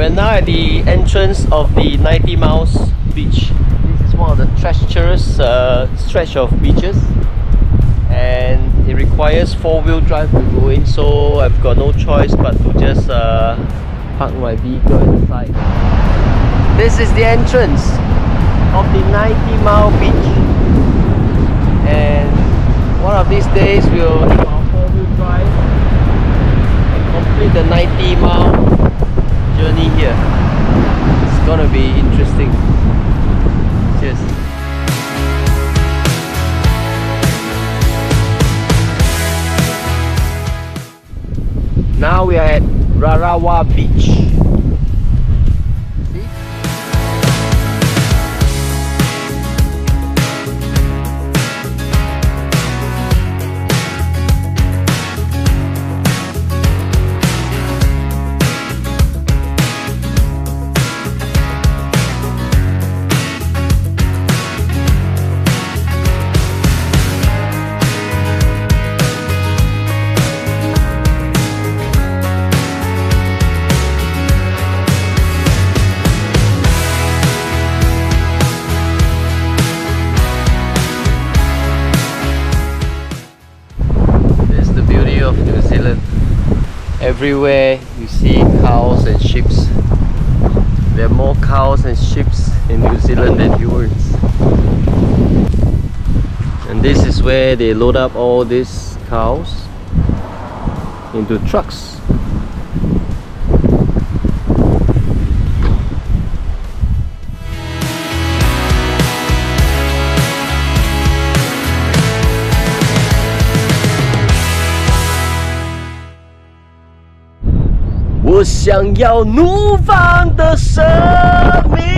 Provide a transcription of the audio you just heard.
We're now at the entrance of the 90 miles beach. This is one of the treacherous stretch of beaches, and it requires four-wheel drive to go in, so I've got no choice but to just park my vehicle inside. This is the entrance of the 90-mile beach, and one of these days we'll have our four-wheel drive and complete the 90-mile journey here. It's gonna be interesting. Cheers. Now we are at Tauroa Beach. See? Of New Zealand. Everywhere you see cows and sheep. There are more cows and sheep in New Zealand than humans. And this is where they load up all these cows into trucks.我想要怒放的生命。